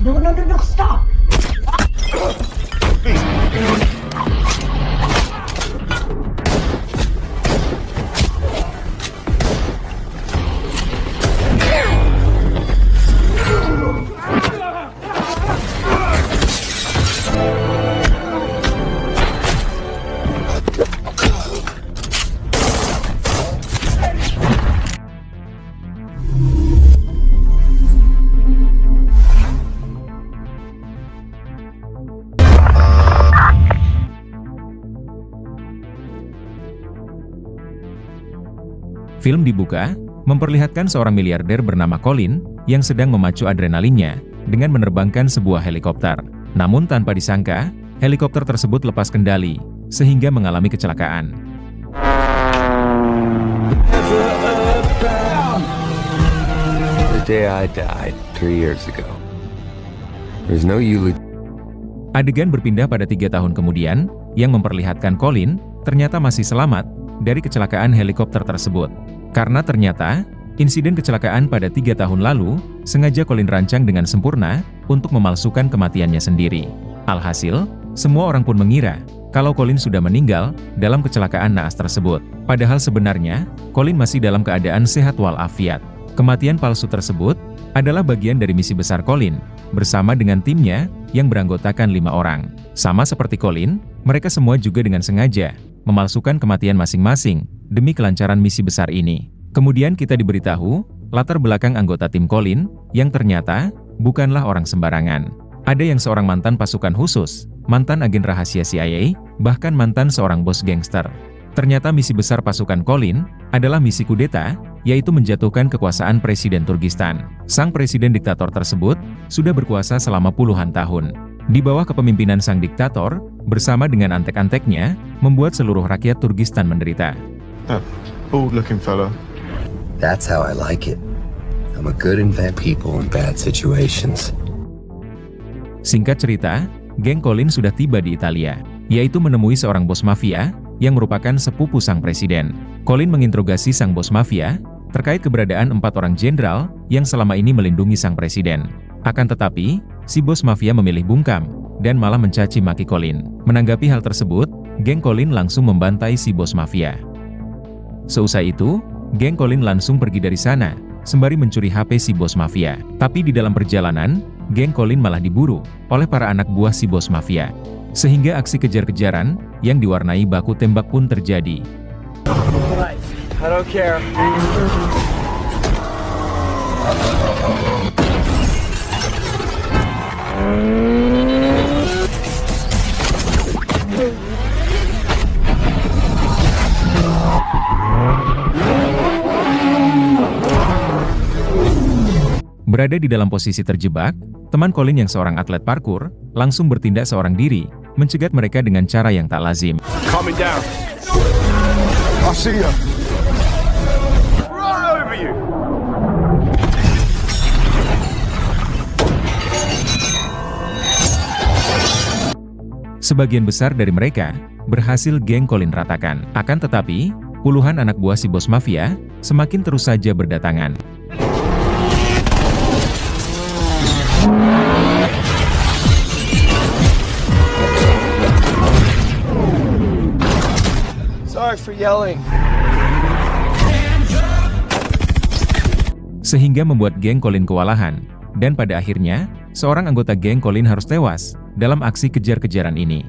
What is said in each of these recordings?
No, no, no, no, stop! Film dibuka, memperlihatkan seorang miliarder bernama Colin, yang sedang memacu adrenalinnya, dengan menerbangkan sebuah helikopter. Namun tanpa disangka, helikopter tersebut lepas kendali, sehingga mengalami kecelakaan. The day I died 3 years ago. There's no eulogy. Adegan berpindah pada 3 tahun kemudian, yang memperlihatkan Colin, ternyata masih selamat, dari kecelakaan helikopter tersebut. Karena ternyata, insiden kecelakaan pada 3 tahun lalu, sengaja Colin rancang dengan sempurna, untuk memalsukan kematiannya sendiri. Alhasil, semua orang pun mengira, kalau Colin sudah meninggal, dalam kecelakaan naas tersebut. Padahal sebenarnya, Colin masih dalam keadaan sehat walafiat. Kematian palsu tersebut, adalah bagian dari misi besar Colin, bersama dengan timnya, yang beranggotakan 5 orang. Sama seperti Colin, mereka semua juga dengan sengaja, memalsukan kematian masing-masing, demi kelancaran misi besar ini. Kemudian kita diberitahu, latar belakang anggota tim Colin, yang ternyata, bukanlah orang sembarangan. Ada yang seorang mantan pasukan khusus, mantan agen rahasia CIA, bahkan mantan seorang bos gangster. Ternyata misi besar pasukan Colin, adalah misi kudeta, yaitu menjatuhkan kekuasaan Presiden Turkistan. Sang presiden diktator tersebut, sudah berkuasa selama puluhan tahun. Di bawah kepemimpinan sang diktator, bersama dengan antek-anteknya, membuat seluruh rakyat Turkistan menderita. That bald-looking fella. That's how I like it. I'm a good and bad people in bad situations. Singkat cerita, geng Colin sudah tiba di Italia, yaitu menemui seorang bos mafia, yang merupakan sepupu sang presiden. Colin menginterogasi sang bos mafia, terkait keberadaan 4 orang jenderal, yang selama ini melindungi sang presiden. Akan tetapi, si bos mafia memilih bungkam, dan malah mencaci maki Colin. Menanggapi hal tersebut, geng Colin langsung membantai si bos mafia. Seusai itu, geng Colin langsung pergi dari sana, sembari mencuri HP si bos mafia. Tapi di dalam perjalanan, geng Colin malah diburu oleh para anak buah si bos mafia. Sehingga aksi kejar-kejaran, yang diwarnai baku tembak pun terjadi. I don't care. Berada di dalam posisi terjebak, teman Colin yang seorang atlet parkur, langsung bertindak seorang diri, mencegat mereka dengan cara yang tak lazim. Calming down. I see ya. Right over you. Sebagian besar dari mereka, berhasil geng Colin ratakan. Akan tetapi, puluhan anak buah si bos mafia, semakin terus saja berdatangan. Sorry for yelling. Sehingga membuat geng Colin kewalahan, dan pada akhirnya, seorang anggota geng Colin harus tewas, dalam aksi kejar-kejaran ini.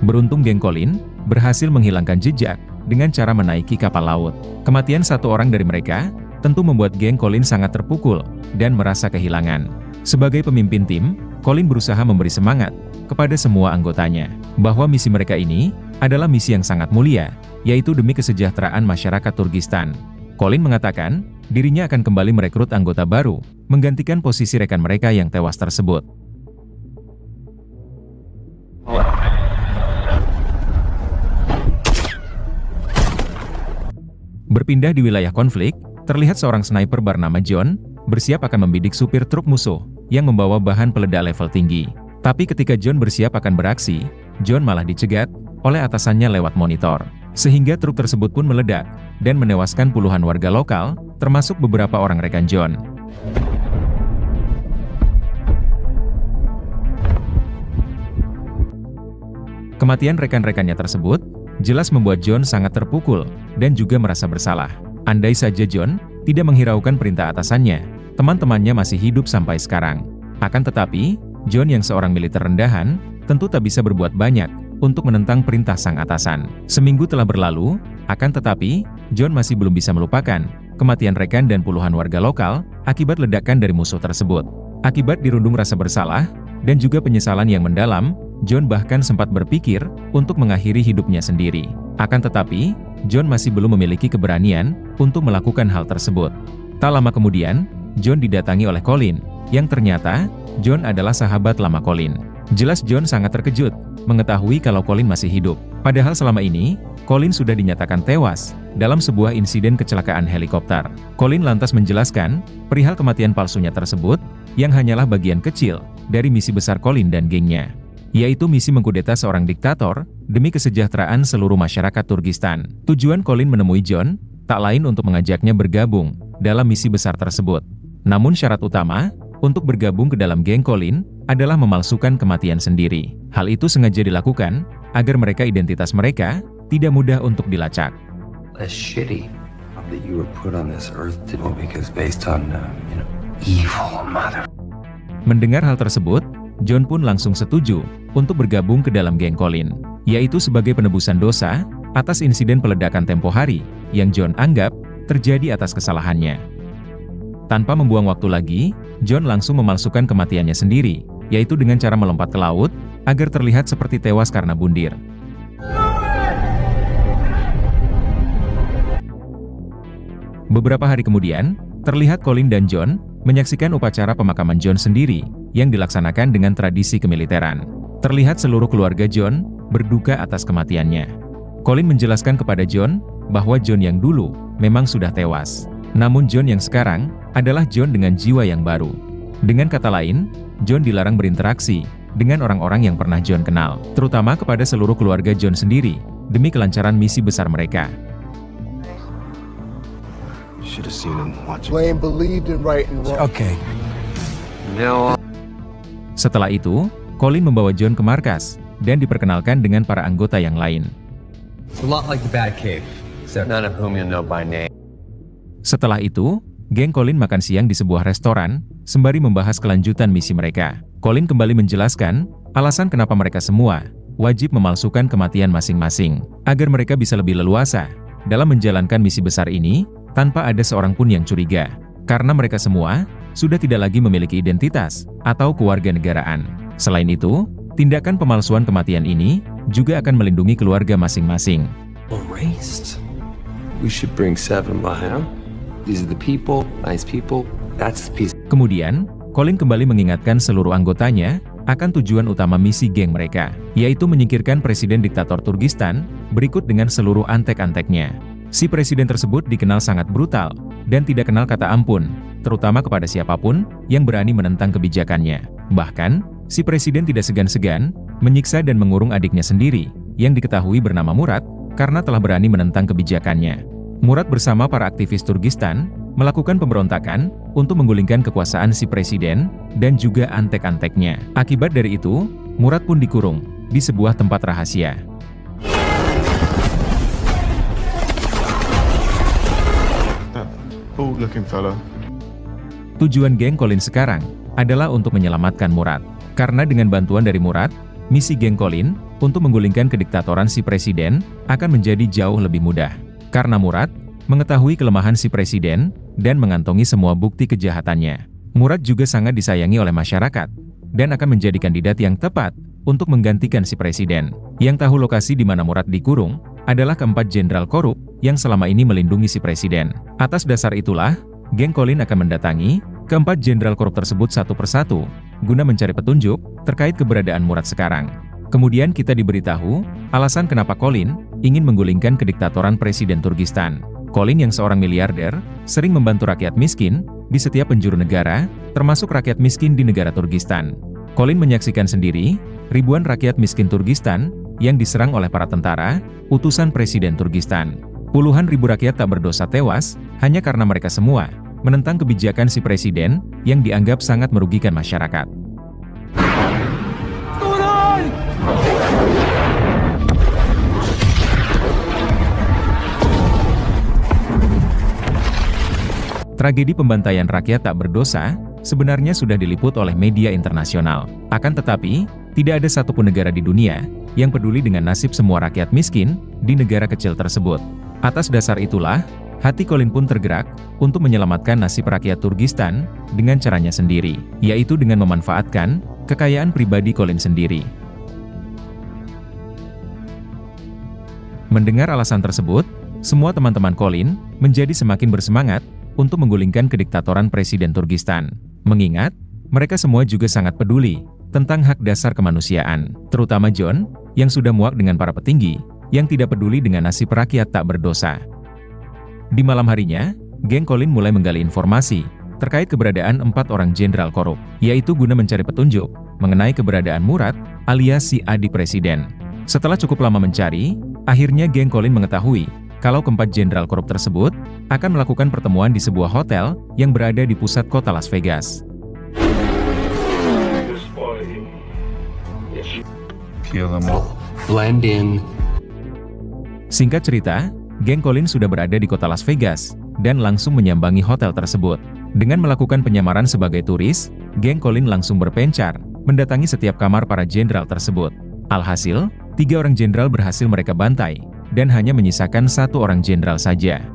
Beruntung geng Colin, berhasil menghilangkan jejak, dengan cara menaiki kapal laut. Kematian 1 orang dari mereka, tentu membuat geng Colin sangat terpukul, dan merasa kehilangan. Sebagai pemimpin tim, Colin berusaha memberi semangat, kepada semua anggotanya, bahwa misi mereka ini, adalah misi yang sangat mulia, yaitu demi kesejahteraan masyarakat Turkistan. Colin mengatakan, dirinya akan kembali merekrut anggota baru, menggantikan posisi rekan mereka yang tewas tersebut. Berpindah di wilayah konflik, terlihat seorang sniper bernama John, bersiap akan membidik supir truk musuh, yang membawa bahan peledak level tinggi. Tapi ketika John bersiap akan beraksi, John malah dicegat oleh atasannya lewat monitor. Sehingga truk tersebut pun meledak dan menewaskan puluhan warga lokal, termasuk beberapa orang rekan John. Kematian rekan-rekannya tersebut jelas membuat John sangat terpukul dan juga merasa bersalah. Andai saja John tidak menghiraukan perintah atasannya, teman-temannya masih hidup sampai sekarang. Akan tetapi, John yang seorang militer rendahan, tentu tak bisa berbuat banyak untuk menentang perintah sang atasan. Seminggu telah berlalu, akan tetapi, John masih belum bisa melupakan kematian rekan dan puluhan warga lokal akibat ledakan dari musuh tersebut. Akibat dirundung rasa bersalah dan juga penyesalan yang mendalam, John bahkan sempat berpikir untuk mengakhiri hidupnya sendiri. Akan tetapi, John masih belum memiliki keberanian untuk melakukan hal tersebut. Tak lama kemudian, John didatangi oleh Colin, yang ternyata John adalah sahabat lama Colin. Jelas John sangat terkejut mengetahui kalau Colin masih hidup. Padahal selama ini, Colin sudah dinyatakan tewas dalam sebuah insiden kecelakaan helikopter. Colin lantas menjelaskan perihal kematian palsunya tersebut yang hanyalah bagian kecil dari misi besar Colin dan gengnya, yaitu misi mengkudeta seorang diktator demi kesejahteraan seluruh masyarakat Turkistan. Tujuan Colin menemui John tak lain untuk mengajaknya bergabung dalam misi besar tersebut. Namun syarat utama untuk bergabung ke dalam geng Colin adalah memalsukan kematian sendiri. Hal itu sengaja dilakukan agar mereka identitas mereka tidak mudah untuk dilacak. Less shitty that you were put on this earth to do because based on evil mother. Mendengar hal tersebut, John pun langsung setuju untuk bergabung ke dalam geng Colin, yaitu sebagai penebusan dosa atas insiden peledakan tempo hari yang John anggap terjadi atas kesalahannya. Tanpa membuang waktu lagi, John langsung memalsukan kematiannya sendiri, yaitu dengan cara melompat ke laut agar terlihat seperti tewas karena bundir. Beberapa hari kemudian, terlihat Colin dan John menyaksikan upacara pemakaman John sendiri yang dilaksanakan dengan tradisi kemiliteran. Terlihat seluruh keluarga John berduka atas kematiannya. Colin menjelaskan kepada John bahwa John yang dulu memang sudah tewas. Namun John yang sekarang adalah John dengan jiwa yang baru. Dengan kata lain, John dilarang berinteraksi dengan orang-orang yang pernah John kenal, terutama kepada seluruh keluarga John sendiri, demi kelancaran misi besar mereka. Blaine believed in right and wrong. Okay. Now. Setelah itu, Colin membawa John ke markas dan diperkenalkan dengan para anggota yang lain. It's a lot like the Batcave, except None of whom you know by name. Setelah itu, geng Colin makan siang di sebuah restoran, sembari membahas kelanjutan misi mereka. Colin kembali menjelaskan alasan kenapa mereka semua wajib memalsukan kematian masing-masing, agar mereka bisa lebih leluasa dalam menjalankan misi besar ini, tanpa ada seorang pun yang curiga. Karena mereka semua sudah tidak lagi memiliki identitas atau kewarganegaraan. Selain itu, tindakan pemalsuan kematian ini juga akan melindungi keluarga masing-masing. Erased. We should bring 7 by him. These are the people, nice people. That's the piece. Kemudian, Colin kembali mengingatkan seluruh anggotanya akan tujuan utama misi geng mereka, yaitu menyingkirkan presiden diktator Turkistan berikut dengan seluruh antek-anteknya. Si presiden tersebut dikenal sangat brutal dan tidak kenal kata ampun, terutama kepada siapapun yang berani menentang kebijakannya. Bahkan, si presiden tidak segan-segan menyiksa dan mengurung adiknya sendiri, yang diketahui bernama Murad, karena telah berani menentang kebijakannya. Murad bersama para aktivis Turkistan melakukan pemberontakan untuk menggulingkan kekuasaan si presiden dan juga antek-anteknya. Akibat dari itu, Murad pun dikurung di sebuah tempat rahasia. Old-looking fellow. Tujuan geng Colin sekarang adalah untuk menyelamatkan Murad. Karena dengan bantuan dari Murad, misi geng Colin untuk menggulingkan kediktatoran si presiden akan menjadi jauh lebih mudah. Karena Murad mengetahui kelemahan si presiden dan mengantongi semua bukti kejahatannya. Murad juga sangat disayangi oleh masyarakat dan akan menjadi kandidat yang tepat untuk menggantikan si presiden. Yang tahu lokasi di mana Murad dikurung adalah keempat jenderal korup yang selama ini melindungi si presiden. Atas dasar itulah, geng Colin akan mendatangi keempat jenderal korup tersebut satu persatu guna mencari petunjuk terkait keberadaan Murad sekarang. Kemudian kita diberitahu alasan kenapa Colin ingin menggulingkan kediktatoran Presiden Turkistan. Colin yang seorang miliarder, sering membantu rakyat miskin di setiap penjuru negara, termasuk rakyat miskin di negara Turkistan. Colin menyaksikan sendiri ribuan rakyat miskin Turkistan yang diserang oleh para tentara, utusan Presiden Turkistan. Puluhan ribu rakyat tak berdosa tewas, hanya karena mereka semua menentang kebijakan si presiden yang dianggap sangat merugikan masyarakat. Tragedi pembantaian rakyat tak berdosa sebenarnya sudah diliput oleh media internasional. Akan tetapi, tidak ada satupun negara di dunia yang peduli dengan nasib semua rakyat miskin di negara kecil tersebut. Atas dasar itulah, hati Colin pun tergerak untuk menyelamatkan nasib rakyat Turkistan dengan caranya sendiri, yaitu dengan memanfaatkan kekayaan pribadi Colin sendiri. Mendengar alasan tersebut, semua teman-teman Colin menjadi semakin bersemangat untuk menggulingkan kediktatoran Presiden Turkistan. Mengingat, mereka semua juga sangat peduli tentang hak dasar kemanusiaan, terutama John, yang sudah muak dengan para petinggi yang tidak peduli dengan nasib rakyat tak berdosa. Di malam harinya, geng Colin mulai menggali informasi terkait keberadaan 4 orang jenderal korup, yaitu guna mencari petunjuk mengenai keberadaan Murad, alias si adik presiden. Setelah cukup lama mencari, akhirnya geng Colin mengetahui kalau keempat jenderal korup tersebut akan melakukan pertemuan di sebuah hotel yang berada di pusat kota Las Vegas. Blend in. Singkat cerita, geng Colin sudah berada di kota Las Vegas dan langsung menyambangi hotel tersebut. Dengan melakukan penyamaran sebagai turis, geng Colin langsung berpencar mendatangi setiap kamar para jenderal tersebut. Alhasil, 3 orang jenderal berhasil mereka bantai dan hanya menyisakan 1 orang jenderal saja.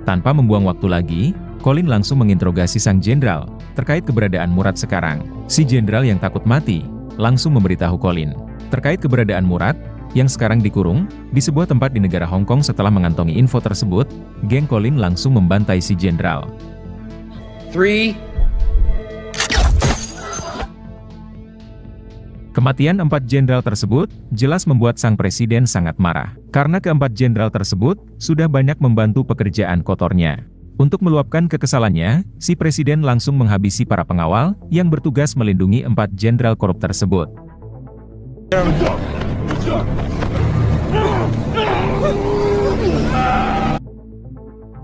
Tanpa membuang waktu lagi, Colin langsung menginterogasi sang jenderal terkait keberadaan Murad sekarang. Si jenderal yang takut mati langsung memberitahu Colin terkait keberadaan Murad yang sekarang dikurung di sebuah tempat di negara Hong Kong. Setelah mengantongi info tersebut, geng Colin langsung membantai si jenderal. 3. Kematian 4 jenderal tersebut jelas membuat sang presiden sangat marah, karena keempat jenderal tersebut sudah banyak membantu pekerjaan kotornya. Untuk meluapkan kekesalannya, si presiden langsung menghabisi para pengawal yang bertugas melindungi 4 jenderal korup tersebut.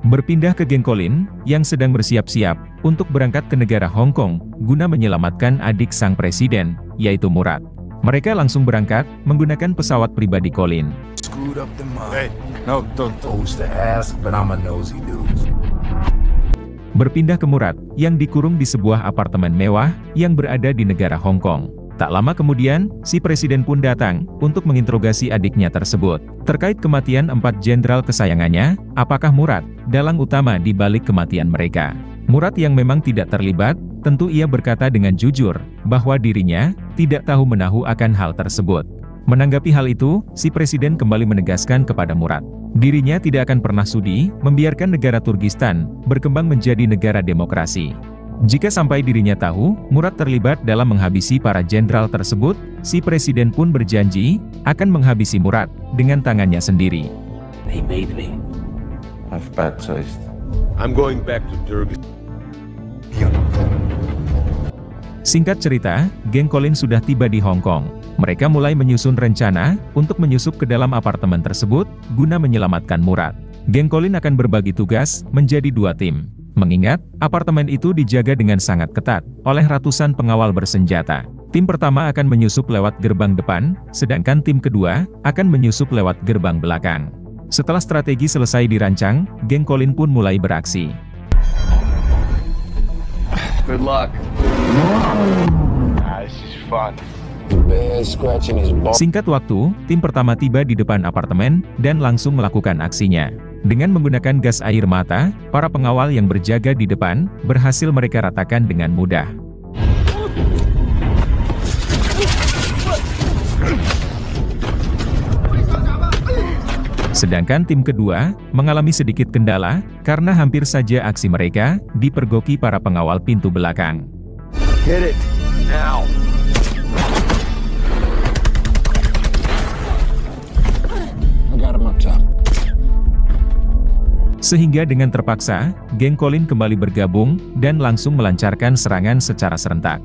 Berpindah ke geng Colin yang sedang bersiap-siap untuk berangkat ke negara Hong Kong guna menyelamatkan adik sang presiden, yaitu Murad. Mereka langsung berangkat menggunakan pesawat pribadi Colin. Berpindah ke Murad yang dikurung di sebuah apartemen mewah yang berada di negara Hong Kong. Tak lama kemudian, si presiden pun datang untuk menginterogasi adiknya tersebut terkait kematian 4 jenderal kesayangannya. Apakah Murad dalang utama di balik kematian mereka? Murad yang memang tidak terlibat, tentu ia berkata dengan jujur bahwa dirinya tidak tahu menahu akan hal tersebut. Menanggapi hal itu, si presiden kembali menegaskan kepada Murad, dirinya tidak akan pernah sudi membiarkan negara Turkistan berkembang menjadi negara demokrasi. Jika sampai dirinya tahu Murad terlibat dalam menghabisi para jenderal tersebut, si presiden pun berjanji akan menghabisi Murad dengan tangannya sendiri. I'm going back to Turkey. Singkat cerita, geng Colin sudah tiba di Hong Kong. Mereka mulai menyusun rencana untuk menyusup ke dalam apartemen tersebut guna menyelamatkan Murad. Geng Colin akan berbagi tugas menjadi 2 tim. Mengingat, apartemen itu dijaga dengan sangat ketat oleh ratusan pengawal bersenjata. Tim pertama akan menyusup lewat gerbang depan, sedangkan tim kedua akan menyusup lewat gerbang belakang. Setelah strategi selesai dirancang, geng Colin pun mulai beraksi. Good luck. This is fun. Singkat waktu, tim pertama tiba di depan apartemen dan langsung melakukan aksinya. Dengan menggunakan gas air mata, para pengawal yang berjaga di depan berhasil mereka ratakan dengan mudah. Sedangkan tim kedua mengalami sedikit kendala karena hampir saja aksi mereka dipergoki para pengawal pintu belakang. Hit it now. I got him up top. Sehingga dengan terpaksa, geng Colin kembali bergabung, dan langsung melancarkan serangan secara serentak.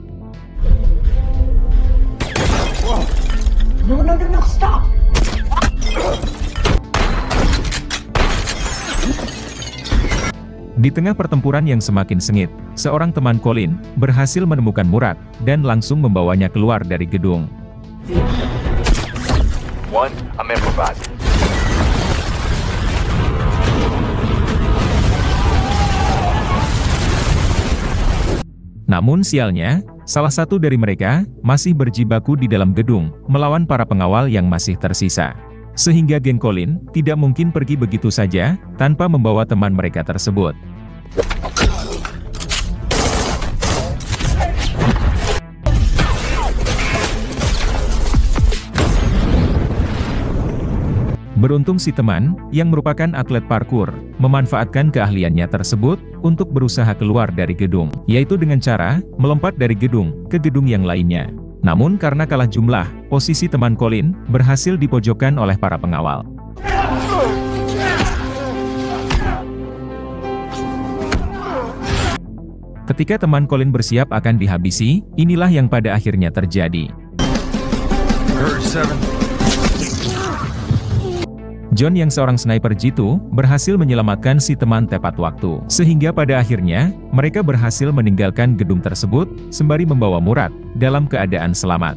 No, stop! Di tengah pertempuran yang semakin sengit, seorang teman Colin berhasil menemukan Murad dan langsung membawanya keluar dari gedung. Namun sialnya, salah satu dari mereka masih berjibaku di dalam gedung melawan para pengawal yang masih tersisa. Sehingga geng Colin tidak mungkin pergi begitu saja tanpa membawa teman mereka tersebut. Beruntung si teman, yang merupakan atlet parkur, memanfaatkan keahliannya tersebut untuk berusaha keluar dari gedung, yaitu dengan cara melompat dari gedung ke gedung yang lainnya. Namun karena kalah jumlah, posisi teman Colin berhasil dipojokkan oleh para pengawal. Ketika teman Colin bersiap akan dihabisi, inilah yang pada akhirnya terjadi. John yang seorang sniper jitu, berhasil menyelamatkan si teman tepat waktu. Sehingga pada akhirnya, mereka berhasil meninggalkan gedung tersebut, sembari membawa Murad dalam keadaan selamat.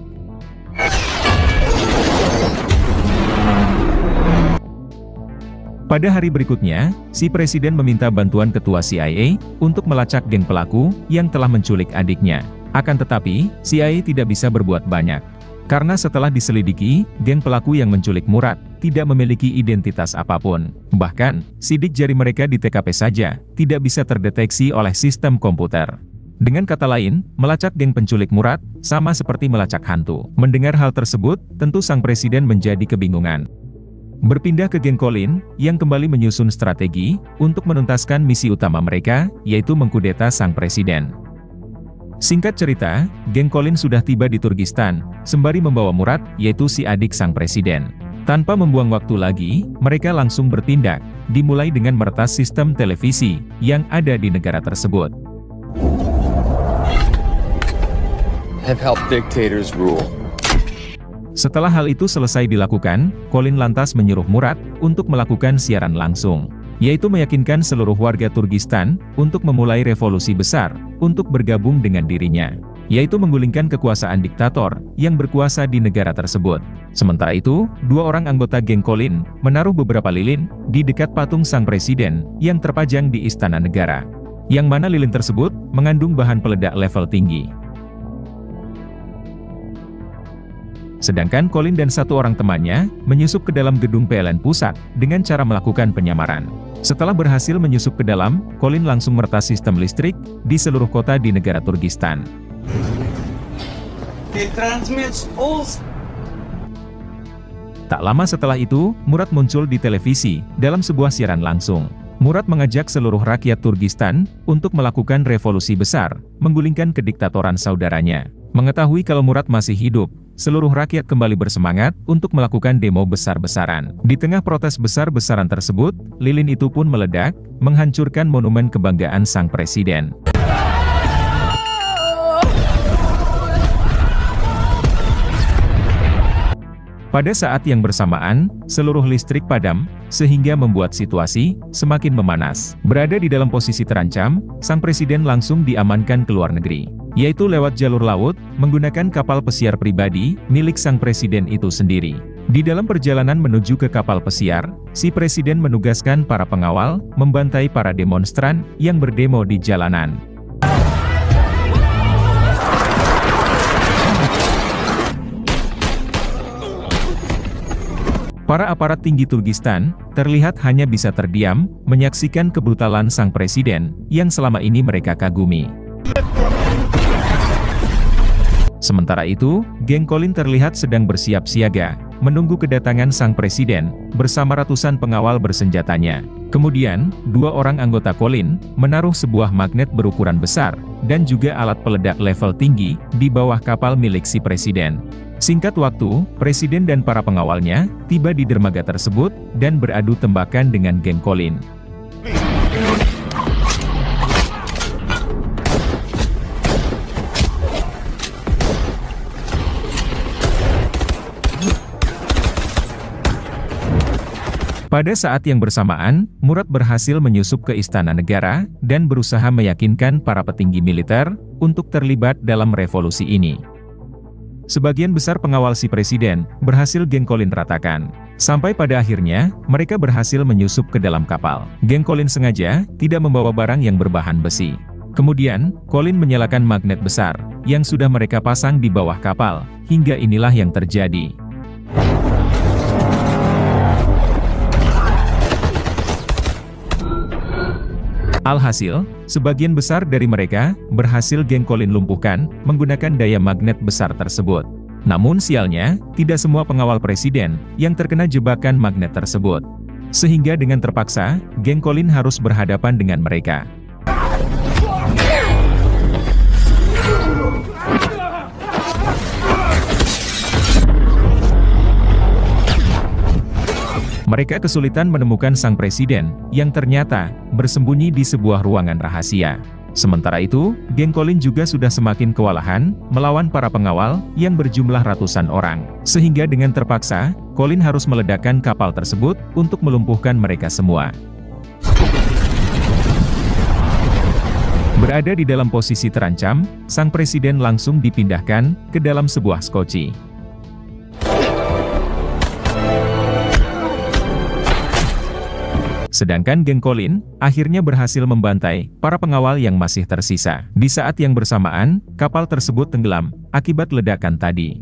Pada hari berikutnya, si presiden meminta bantuan ketua CIA untuk melacak geng pelaku yang telah menculik adiknya. Akan tetapi, CIA tidak bisa berbuat banyak. Karena setelah diselidiki, geng pelaku yang menculik Murad tidak memiliki identitas apapun. Bahkan, sidik jari mereka di TKP saja tidak bisa terdeteksi oleh sistem komputer. Dengan kata lain, melacak geng penculik Murad sama seperti melacak hantu. Mendengar hal tersebut, tentu sang presiden menjadi kebingungan. Berpindah ke geng Colin, yang kembali menyusun strategi untuk menuntaskan misi utama mereka, yaitu mengkudeta sang presiden. Singkat cerita, geng Colin sudah tiba di Turkistan, sembari membawa Murad, yaitu si adik sang presiden. Tanpa membuang waktu lagi, mereka langsung bertindak, dimulai dengan meretas sistem televisi yang ada di negara tersebut. Have helped dictators rule. Setelah hal itu selesai dilakukan, Colin lantas menyuruh Murad untuk melakukan siaran langsung, yaitu meyakinkan seluruh warga Turkistan untuk memulai revolusi besar untuk bergabung dengan dirinya, yaitu menggulingkan kekuasaan diktator yang berkuasa di negara tersebut. Sementara itu, dua orang anggota geng Colin menaruh beberapa lilin di dekat patung sang presiden yang terpajang di istana negara, yang mana lilin tersebut mengandung bahan peledak level tinggi. Sedangkan Colin dan satu orang temannya menyusup ke dalam gedung PLN pusat dengan cara melakukan penyamaran. Setelah berhasil menyusup ke dalam, Colin langsung meretas sistem listrik di seluruh kota di negara Turkistan. Tak lama setelah itu, Murad muncul di televisi dalam sebuah siaran langsung. Murad mengajak seluruh rakyat Turkistan untuk melakukan revolusi besar, menggulingkan kediktatoran saudaranya. Mengetahui kalau Murad masih hidup, seluruh rakyat kembali bersemangat untuk melakukan demo besar-besaran. Di tengah protes besar-besaran tersebut, lilin itu pun meledak, menghancurkan monumen kebanggaan sang presiden. Pada saat yang bersamaan, seluruh listrik padam, sehingga membuat situasi semakin memanas. Berada di dalam posisi terancam, sang presiden langsung diamankan ke luar negeri, yaitu lewat jalur laut, menggunakan kapal pesiar pribadi milik sang presiden itu sendiri. Di dalam perjalanan menuju ke kapal pesiar, si presiden menugaskan para pengawal membantai para demonstran yang berdemo di jalanan. Para aparat tinggi Turkistan terlihat hanya bisa terdiam, menyaksikan kebrutalan sang presiden yang selama ini mereka kagumi. Sementara itu, geng Colin terlihat sedang bersiap siaga, menunggu kedatangan sang presiden, bersama ratusan pengawal bersenjatanya. Kemudian, dua orang anggota Colin menaruh sebuah magnet berukuran besar, dan juga alat peledak level tinggi, di bawah kapal milik si presiden. Singkat waktu, presiden dan para pengawalnya tiba di dermaga tersebut, dan beradu tembakan dengan geng Colin. Pada saat yang bersamaan, Murad berhasil menyusup ke Istana Negara dan berusaha meyakinkan para petinggi militer untuk terlibat dalam revolusi ini. Sebagian besar pengawal si presiden berhasil geng Colin ratakan. Sampai pada akhirnya, mereka berhasil menyusup ke dalam kapal. Geng Colin sengaja tidak membawa barang yang berbahan besi. Kemudian, Colin menyalakan magnet besar yang sudah mereka pasang di bawah kapal, hingga inilah yang terjadi. Alhasil, sebagian besar dari mereka berhasil geng Colin lumpuhkan menggunakan daya magnet besar tersebut. Namun sialnya, tidak semua pengawal presiden yang terkena jebakan magnet tersebut. Sehingga dengan terpaksa, geng Colin harus berhadapan dengan mereka. Mereka kesulitan menemukan sang presiden, yang ternyata bersembunyi di sebuah ruangan rahasia. Sementara itu, geng Colin juga sudah semakin kewalahan melawan para pengawal yang berjumlah ratusan orang. Sehingga dengan terpaksa, Colin harus meledakkan kapal tersebut untuk melumpuhkan mereka semua. Berada di dalam posisi terancam, sang presiden langsung dipindahkan ke dalam sebuah skoci. Sedangkan geng Colin akhirnya berhasil membantai para pengawal yang masih tersisa. Di saat yang bersamaan, kapal tersebut tenggelam akibat ledakan tadi.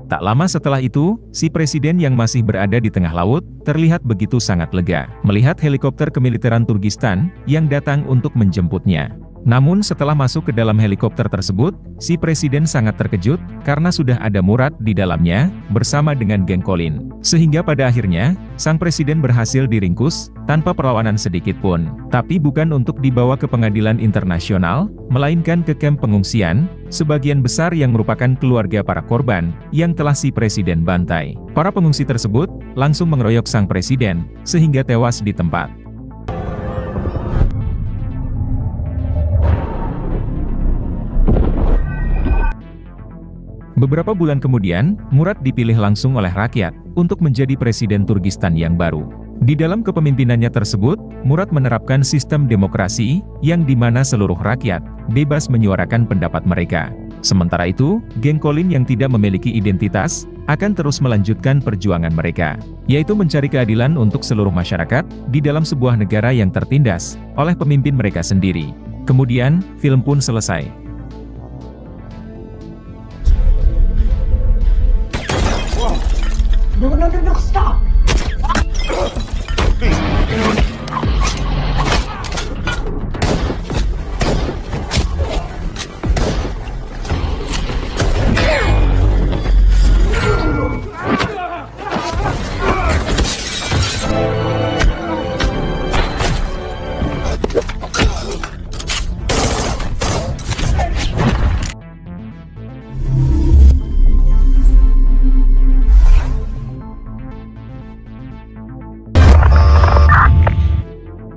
Tak lama setelah itu, si presiden yang masih berada di tengah laut terlihat begitu sangat lega melihat helikopter kemiliteran Turkistan yang datang untuk menjemputnya. Namun setelah masuk ke dalam helikopter tersebut, si presiden sangat terkejut karena sudah ada Murad di dalamnya bersama dengan geng Colin. Sehingga pada akhirnya, sang presiden berhasil diringkus tanpa perlawanan sedikit pun. Tapi bukan untuk dibawa ke pengadilan internasional, melainkan ke kamp pengungsian, sebagian besar yang merupakan keluarga para korban yang telah si presiden bantai. Para pengungsi tersebut langsung mengeroyok sang presiden, sehingga tewas di tempat. Beberapa bulan kemudian, Murad dipilih langsung oleh rakyat untuk menjadi presiden Turkistan yang baru. Di dalam kepemimpinannya tersebut, Murad menerapkan sistem demokrasi yang dimana seluruh rakyat bebas menyuarakan pendapat mereka. Sementara itu, geng Colin yang tidak memiliki identitas akan terus melanjutkan perjuangan mereka, yaitu mencari keadilan untuk seluruh masyarakat di dalam sebuah negara yang tertindas oleh pemimpin mereka sendiri. Kemudian, film pun selesai. No, stop!